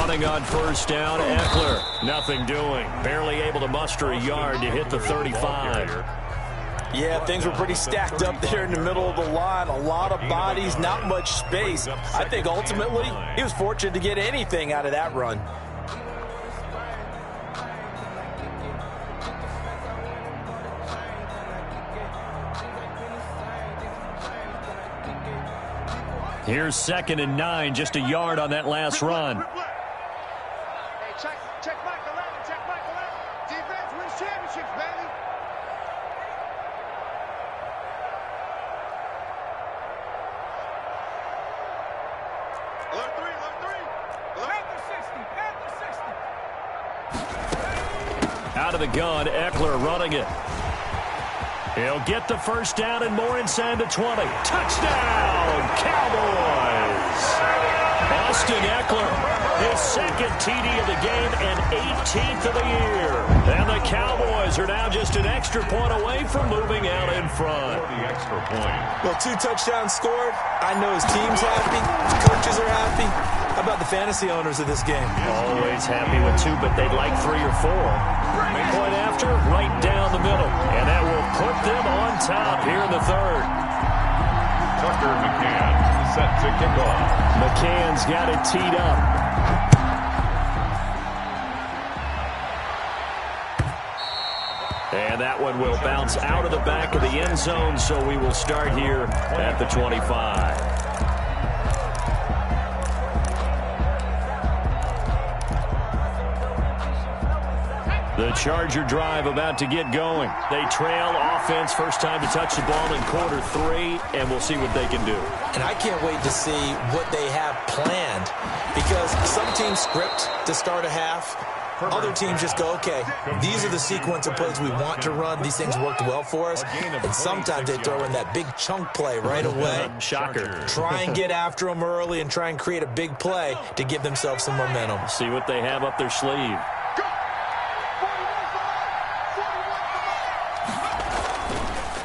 Running on first down, Eckler. Nothing doing. Barely able to muster a yard to hit the 35. Yeah, things were pretty stacked up there in the middle of the line. A lot of bodies, not much space. I think ultimately he was fortunate to get anything out of that run. Here's 2nd and 9, just a yard on that last run. Hey, check Mike 11, check Mike 11. Defense wins championships, baby. Alert 3, Panther 60. Out of the gun, Eckler running it. He'll get the first down and more inside the 20. Touchdown, Cowboys! Austin Eckler, his 2nd TD of the game and 18th of the year. And the Cowboys are now just an extra point away from moving out in front. The extra point. Well, 2 touchdowns scored. I know his team's happy. His coaches are happy. How about the fantasy owners of this game? Always happy with 2, but they'd like 3 or 4. Point after, right down the middle. And that will put them on top here in the 3rd. Tucker McCann set to kick off. McCann's got it teed up. And that one will bounce out of the back of the end zone, so we will start here at the 25. The Charger drive about to get going. They trail offense, first time to touch the ball in quarter 3, and we'll see what they can do. And I can't wait to see what they have planned, because some teams script to start a half. Other teams just go, okay, these are the sequence of plays we want to run. These things worked well for us. And sometimes they throw in that big chunk play right away. Shocker. Try and get after them early and try and create a big play to give themselves some momentum. See what they have up their sleeve.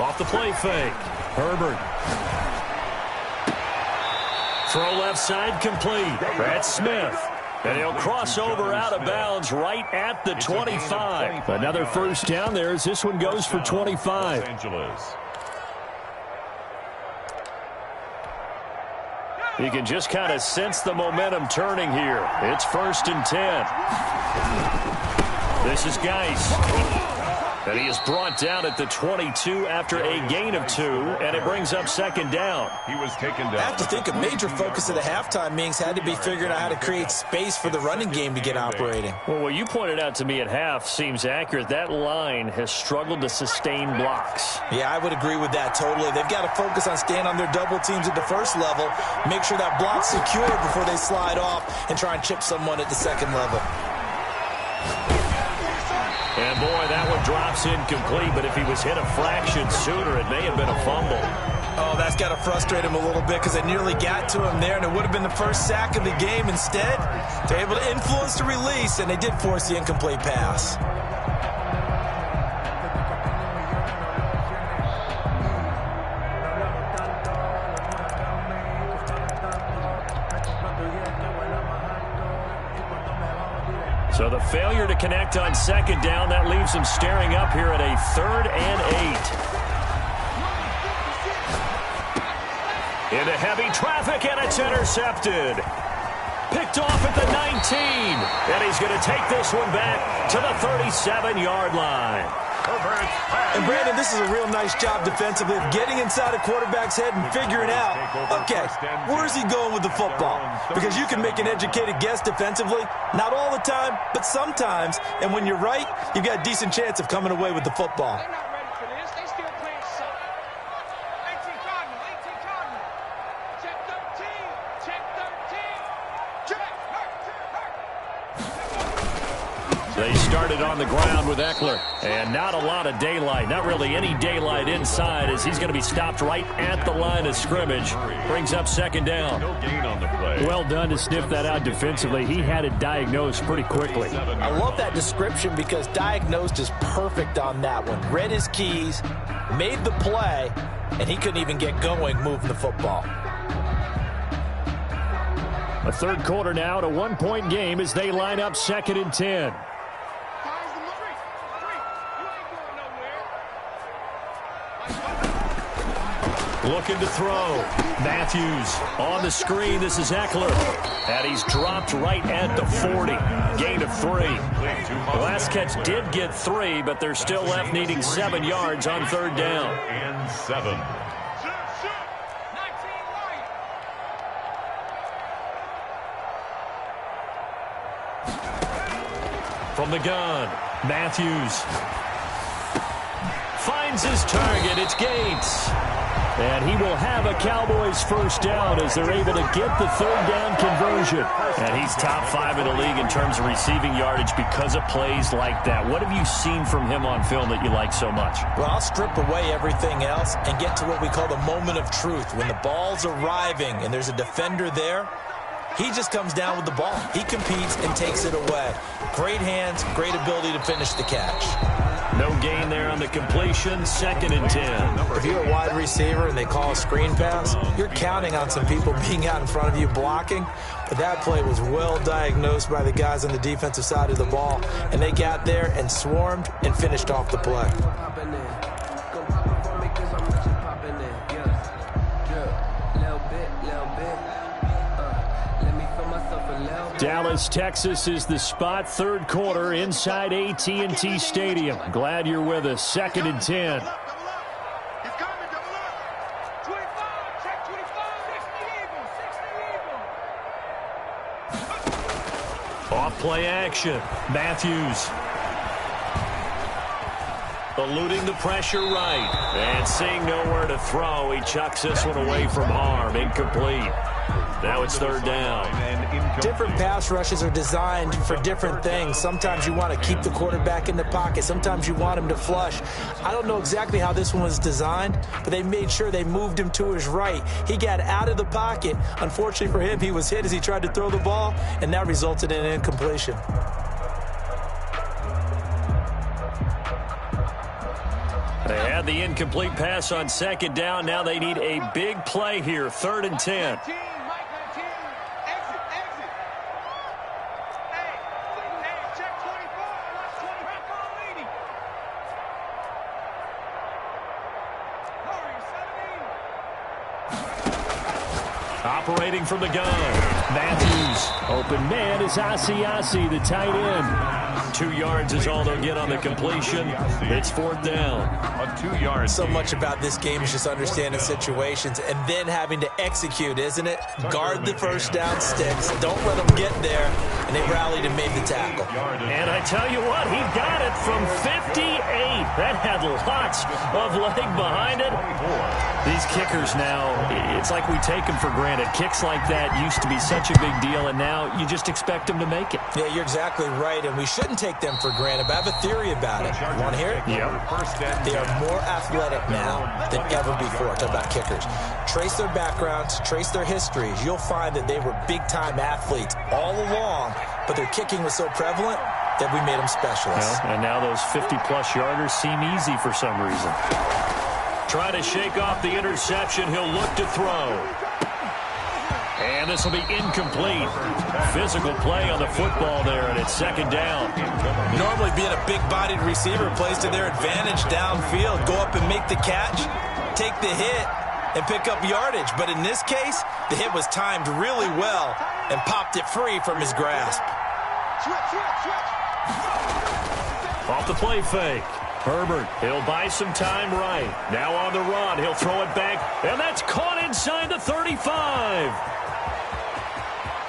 Off the play fake. Herbert. Throw left side complete. That's Smith. And he'll cross over out of bounds right at the 25. Another first down there as this one goes for 25. You can just kind of sense the momentum turning here. It's 1st and 10. This is Geis. And he is brought down at the 22 after a gain of 2, and it brings up 2nd down. He was taken down. I have to think a major focus of the halftime meetings had to be figuring out how to create space for the running game to get operating. Well, what you pointed out to me at half seems accurate. That line has struggled to sustain blocks. Yeah, I would agree with that totally. They've got to focus on staying on their double teams at the first level, make sure that block's secure before they slide off, and try and chip someone at the 2nd level. And, boy, that one drops incomplete, but if he was hit a fraction sooner, it may have been a fumble. Oh, that's got to frustrate him a little bit because they nearly got to him there, and it would have been the first sack of the game. Instead, they're able to influence the release, and they did force the incomplete pass. So the failure to connect on 2nd down, that leaves them staring up here at a 3rd and 8. Into heavy traffic, and it's intercepted. Picked off at the 19. And he's going to take this one back to the 37-yard line. And, Brandon, this is a real nice job defensively of getting inside a quarterback's head and figuring out, okay, where's he going with the football? Because you can make an educated guess defensively, not all the time, but sometimes. And when you're right, you've got a decent chance of coming away with the football. They're not ready for this. They still playing soft. 18 Cardinal. Check 13. Check 13. Check. They started on the ground with Eckler, and not a lot of daylight, not really any daylight inside, as he's going to be stopped right at the line of scrimmage. Brings up 2nd down. No gain on the play. Well done to sniff that out defensively. He had it diagnosed pretty quickly. I love that description because diagnosed is perfect on that one. Read his keys, made the play, and he couldn't even get going moving the football. A third quarter now at a one-point game as they line up 2nd and 10. Looking to throw. Matthews on the screen. This is Eckler. And he's dropped right at the 40. Gain of 3. The last catch did get 3, but they're still left needing 7 yards on 3rd down. And 7. From the gun, Matthews finds his target. It's Gates. And he will have a Cowboys first down as they're able to get the 3rd down conversion. And he's top 5 in the league in terms of receiving yardage because of plays like that. What have you seen from him on film that you like so much? Well, I'll strip away everything else and get to what we call the moment of truth. When the ball's arriving and there's a defender there, he just comes down with the ball. He competes and takes it away. Great hands, great ability to finish the catch. No gain there on the completion, 2nd and 10. If you're a wide receiver and they call a screen pass, you're counting on some people being out in front of you blocking. But that play was well diagnosed by the guys on the defensive side of the ball. And they got there and swarmed and finished off the play. Dallas, Texas is the spot. 3rd quarter inside AT&T Stadium. Glad you're with us. 2nd and 10. Off play action. Matthews eluding the pressure right. And seeing nowhere to throw, he chucks this one away from harm. Incomplete. Now it's 3rd down. Different pass rushes are designed for different things. Sometimes you want to keep the quarterback in the pocket. Sometimes you want him to flush. I don't know exactly how this one was designed, but they made sure they moved him to his right. He got out of the pocket. Unfortunately for him, he was hit as he tried to throw the ball, and that resulted in an incompletion. They had the incomplete pass on 2nd down. Now they need a big play here. 3rd and 10. Operating from the gun. Matthews. Open man is Asiasi, the tight end. 2 yards is all they'll get on the completion. It's 4th down. A 2 yard. So much about this game is just understanding situations and then having to execute, isn't it? Guard the first down sticks. Don't let them get there. And they rallied and made the tackle. And I tell you what, he got it from 58. That had lots of leg behind it. These kickers now, it's like we take them for granted. Kicks like that used to be such a big deal, and now you just expect them to make it. Yeah, you're exactly right, and we shouldn't take them for granted, but I have a theory about it. Want to hear it? Yeah. They are more athletic now than ever before. Talk about kickers. Trace their backgrounds, trace their histories. You'll find that they were big-time athletes all along, but their kicking was so prevalent that we made them specialists. Well, and now those 50-plus yarders seem easy for some reason. Try to shake off the interception. He'll look to throw. And this will be incomplete. Physical play on the football there, and it's 2nd down. Normally being a big-bodied receiver plays to their advantage downfield. Go up and make the catch, take the hit, and pick up yardage. But in this case, the hit was timed really well and popped it free from his grasp. Off the play fake. Herbert, he'll buy some time right. Now on the run, he'll throw it back, and that's caught inside the 35.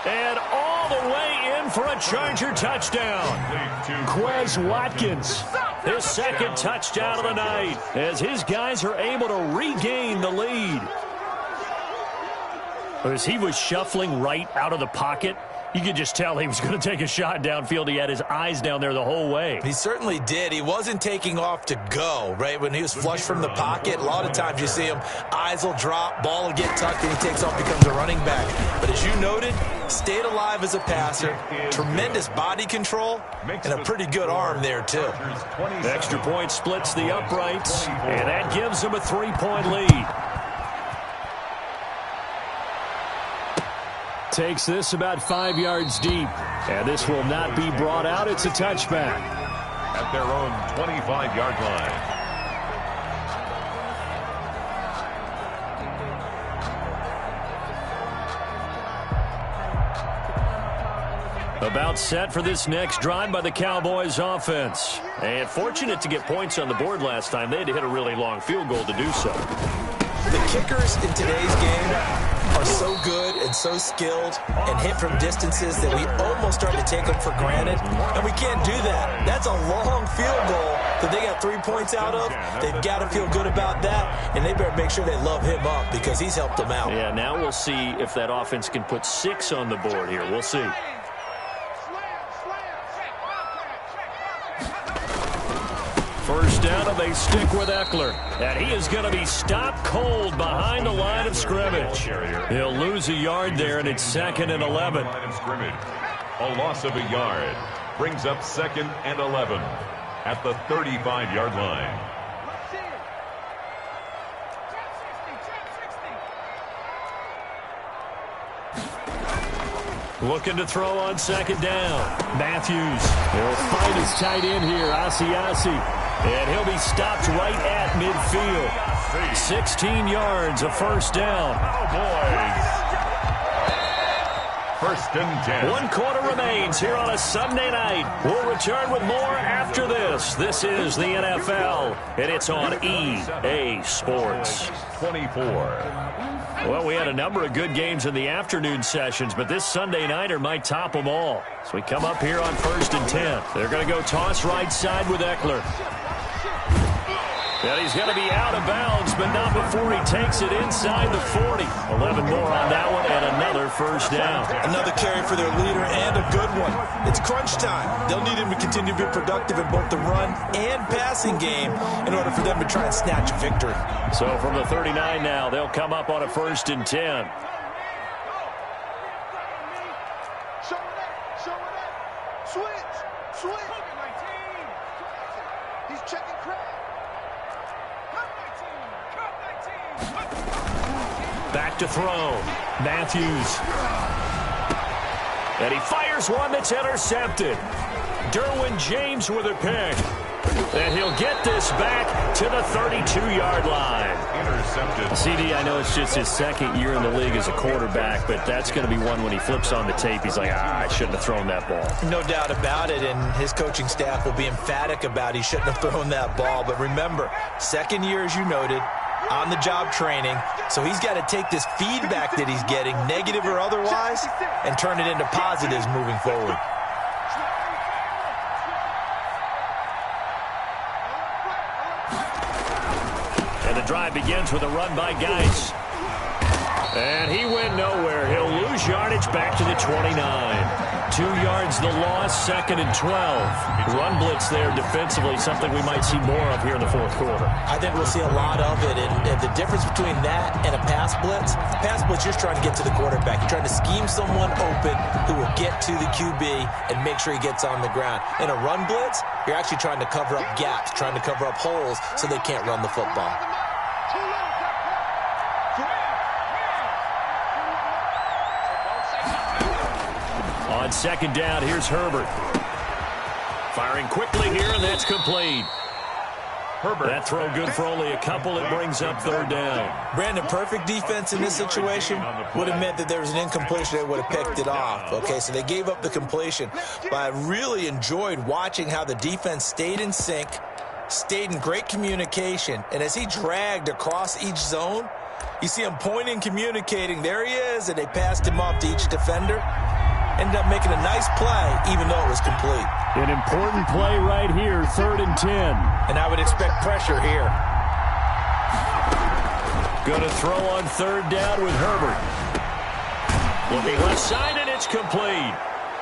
And all the way in for a Charger touchdown. Quez Watkins, his 2nd touchdown of the night, as his guys are able to regain the lead. As he was shuffling right out of the pocket, you could just tell he was going to take a shot downfield. He had his eyes down there the whole way. He certainly did. He wasn't taking off to go, right? When he was flush from the pocket, a lot of times you see him, eyes will drop, ball will get tucked, and he takes off, becomes a running back. But as you noted, stayed alive as a passer, tremendous body control, and a pretty good arm there, too. The extra point splits the uprights, and that gives him a 3-point lead. Takes this about 5 yards deep. And this will not be brought out. It's a touchback. At their own 25-yard line. About set for this next drive by the Cowboys offense. And fortunate to get points on the board last time. They had to hit a really long field goal to do so. The kickers in today's game are so good and so skilled and hit from distances that we almost start to take them for granted. And we can't do that. That's a long field goal that they got 3 points out of. They've got to feel good about that, and they better make sure they love him up because he's helped them out. Yeah, now we'll see if that offense can put 6 on the board here. We'll see. First down, and they stick with Eckler. And he is going to be stopped cold behind the line of scrimmage. He'll lose a yard there, and it's 2nd and 11. A loss of a yard brings up 2nd and 11 at the 35-yard line. Looking to throw on 2nd down. Matthews. He'll fight his tight end here, Asiasi. And he'll be stopped right at midfield. 16 yards, a first down. Cowboys. 1st and 10. 1 quarter remains here on a Sunday night. We'll return with more after this. This is the NFL, and it's on EA Sports. 24. Well, we had a number of good games in the afternoon sessions, but this Sunday nighter might top them all. So we come up here on 1st and 10. They're going to go toss right side with Eckler. And he's going to be out of bounds, but not before he takes it inside the 40. 11 more on that one, and another first down. Another carry for their leader, and a good one. It's crunch time. They'll need him to continue to be productive in both the run and passing game in order for them to try and snatch a victory. So from the 39 now, they'll come up on a 1st and 10. Switch. He's checking crack. Back to throw. Matthews. And he fires one that's intercepted. Derwin James with a pick. And he'll get this back to the 32-yard line. Intercepted. CD, I know it's just his 2nd year in the league as a quarterback, but that's going to be one when he flips on the tape. He's like, I shouldn't have thrown that ball. No doubt about it, and his coaching staff will be emphatic about he shouldn't have thrown that ball. But remember, 2nd year, as you noted, on-the-job training, so he's got to take this feedback that he's getting, negative or otherwise, and turn it into positives moving forward. And the drive begins with a run by Geis. And he went nowhere. He'll lose yardage back to the 29. 2 yards the loss, 2nd and 12. Run blitz there defensively, something we might see more of here in the 4th quarter. I think we'll see a lot of it, and the difference between that and a pass blitz, you're just trying to get to the quarterback. You're trying to scheme someone open who will get to the QB and make sure he gets on the ground. In a run blitz, you're actually trying to cover up gaps, trying to cover up holes so they can't run the football. On 2nd down, here's Herbert. Firing quickly here, and that's complete. Herbert. That throw good for only a couple. It brings up 3rd down. Brandon, perfect defense in this situation would have meant that there was an incompletion. They would have picked it off. Okay, so they gave up the completion. But I really enjoyed watching how the defense stayed in sync, stayed in great communication, and as he dragged across each zone, you see him pointing, communicating. There he is, and they passed him off to each defender. Ended up making a nice play, even though it was complete. An important play right here, 3rd and 10. And I would expect pressure here. Going to throw on 3rd down with Herbert. Looking left side, and it's complete.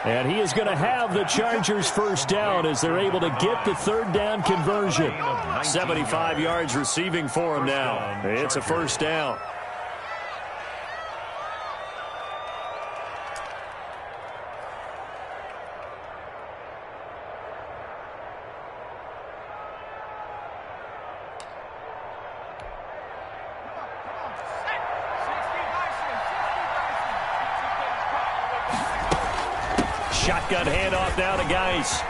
And he is going to have the Chargers' first down as they're able to get the 3rd down conversion. 75 yards receiving for him now. It's a first down. shotgun handoff now to Geis.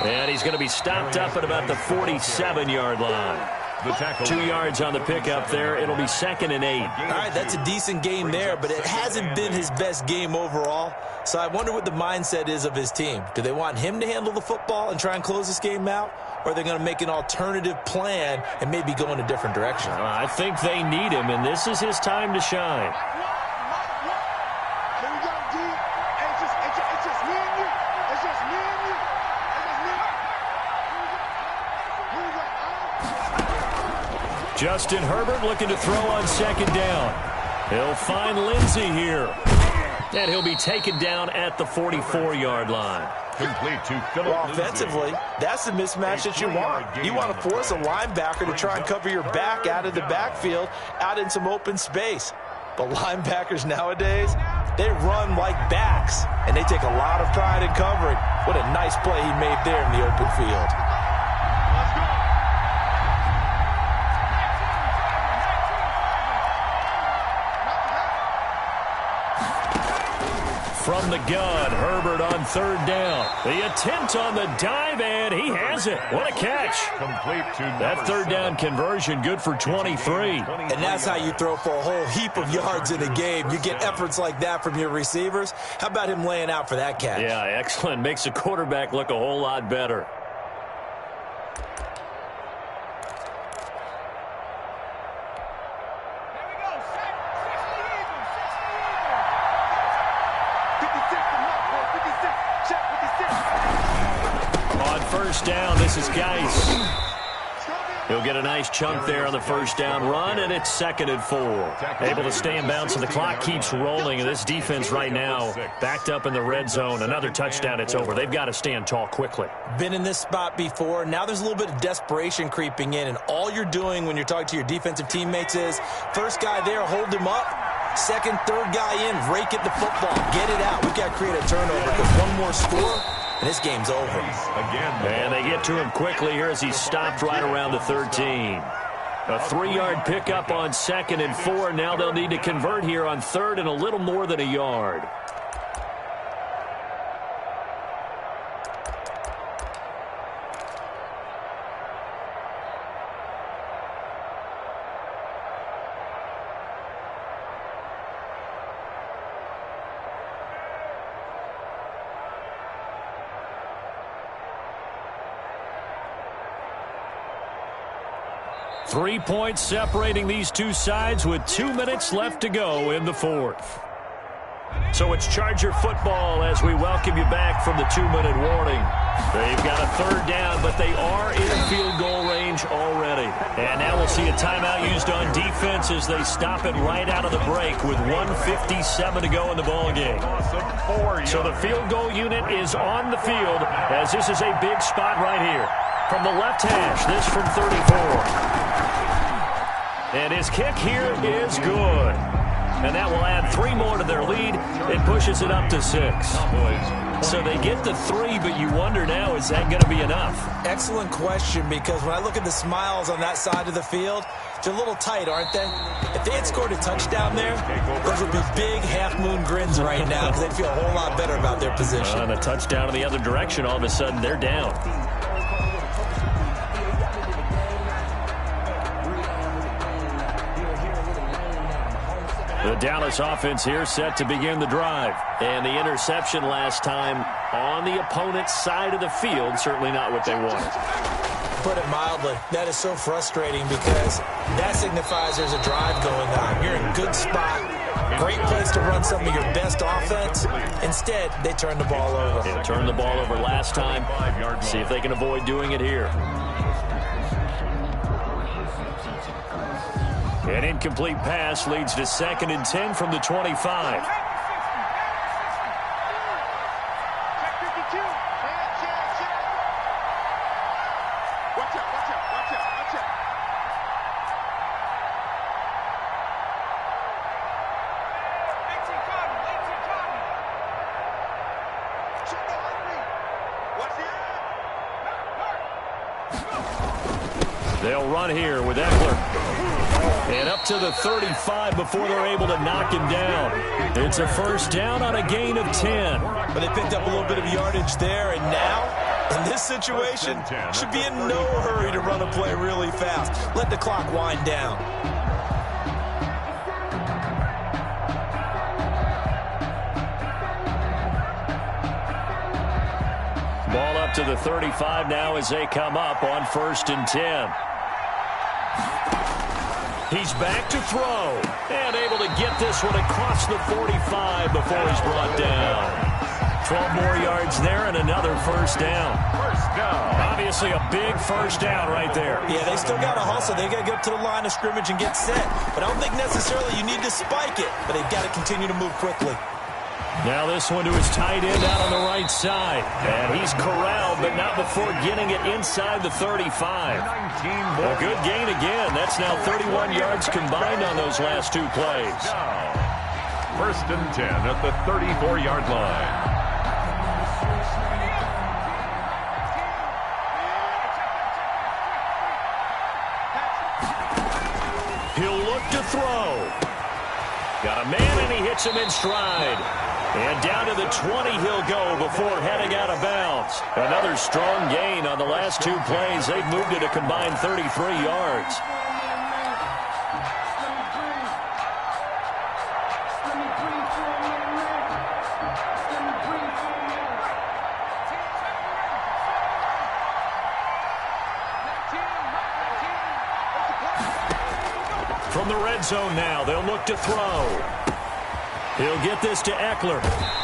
And he's going to be stopped up at about the 47-yard line. The tackle. 2 yards on the pickup there. It'll be 2nd and 8. All right, that's a decent game there, but it hasn't been his best game overall. So I wonder what the mindset is of his team. Do they want him to handle the football and try and close this game out? Or are they going to make an alternative plan and maybe go in a different direction? I think they need him, and this is his time to shine. Here we go, D. It's just me and you. It's just me and you. It's just me. Here we go. Justin Herbert looking to throw on 2nd down. He'll find Lindsey here. And he'll be taken down at the 44-yard line. Complete to Phillip Well, offensively, that's the mismatch that you want. You want to force a linebacker to try and cover your back out of the backfield, out in some open space. But linebackers nowadays, they run like backs, and they take a lot of pride in covering. What a nice play he made there in the open field. From the gun, Herbert on 3rd down. The attempt on the dive, and he has it. What a catch. Complete to That 3rd down conversion good for 23. And that's how you throw for a whole heap of yards in a game. You get efforts like that from your receivers. How about him laying out for that catch? Yeah, excellent. Makes the quarterback look a whole lot better. On 1st down, this is Geis. He'll get a nice chunk there on the 1st down run, and it's 2nd and 4. Able to stay in bounds, so the clock keeps rolling, and this defense right now backed up in the red zone. Another touchdown, it's over. They've got to stand tall quickly. Been in this spot before. Now there's a little bit of desperation creeping in, and all you're doing when you're talking to your defensive teammates is, first guy there, hold him up. Second, third guy in, rake at the football. Get it out. We've got to create a turnover because one more score, and this game's over. And they get to him quickly here as he's stopped right around the 13. A 3-yard pickup on 2nd and 4. Now they'll need to convert here on 3rd and a little more than a yard. Three points separating these two sides with 2 minutes left to go in the 4th. So it's Charger football as we welcome you back from the 2-minute warning. They've got a 3rd down, but they are in field goal range already. And now we'll see a timeout used on defense as they stop it right out of the break with 1:57 to go in the ballgame. So the field goal unit is on the field as this is a big spot right here. From the left hash, this from 34. And his kick here is good. And that will add 3 more to their lead. It pushes it up to 6. So they get the 3, but you wonder now, is that going to be enough? Excellent question, because when I look at the smiles on that side of the field, they're a little tight, aren't they? If they had scored a touchdown there, those would be big half-moon grins right now because they'd feel a whole lot better about their position. And a touchdown in the other direction, all of a sudden they're down. The Dallas offense here set to begin the drive. And the interception last time on the opponent's side of the field, certainly not what they wanted. Put it mildly, that is so frustrating because that signifies there's a drive going on. You're in a good spot. Great place to run some of your best offense. Instead, they turn the ball over. They turned the ball over last time. See if they can avoid doing it here. An incomplete pass leads to 2nd and 10 from the 25. Check 52. Check. Watch out. Check the heartbeat. Watch the They'll run here with Eckler. And up to the 35 before they're able to knock him down. It's a first down on a gain of 10. But they picked up a little bit of yardage there, and now, in this situation, should be in no hurry to run a play really fast. Let the clock wind down. Ball up to the 35 now as they come up on 1st and 10. He's back to throw and able to get this one across the 45 before he's brought down. 12 more yards there and another first down. Obviously a big first down right there. Yeah, they still got to hustle. They got to get up to the line of scrimmage and get set. But I don't think necessarily you need to spike it, but they've got to continue to move quickly. Now this one to his tight end out on the right side. And he's corralled, but not before getting it inside the 35. A good gain again. That's now 31 yards combined on those last two plays. 1st and 10 at the 34-yard line. He'll look to throw. Got a man, and he hits him in stride. And down to the 20 he'll go before heading out of bounds. Another strong gain on the last two plays. They've moved it a combined 33 yards. From the red zone now, they'll look to throw. He'll get this to Eckler,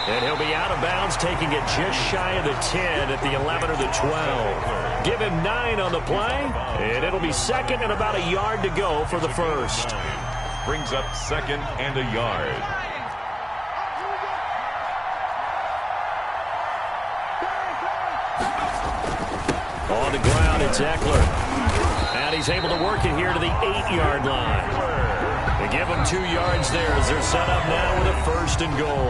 and he'll be out of bounds, taking it just shy of the 10 at the 11 or the 12. Give him 9 on the play, and it'll be 2nd and about a yard to go for the first. Brings up 2nd and a yard. On the ground, it's Eckler. And he's able to work it here to the 8-yard line. They give them 2 yards there as they're set up now with a 1st and goal.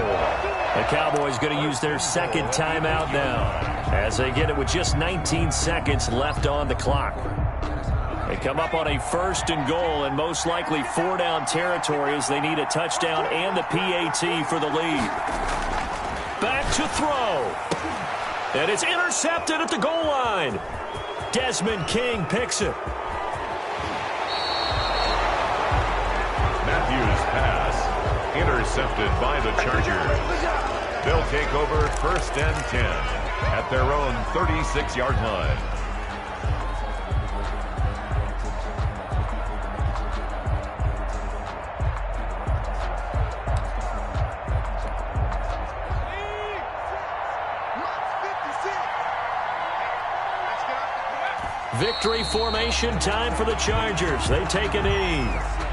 The Cowboys going to use their 2nd timeout now as they get it with just 19 seconds left on the clock. They come up on a 1st and goal and most likely 4-down territory as they need a touchdown and the PAT for the lead. Back to throw. And it's intercepted at the goal line. Desmond King picks it. Matthews' pass intercepted by the Chargers. They'll take over 1st and 10 at their own 36-yard line. Victory formation time for the Chargers. They take a knee.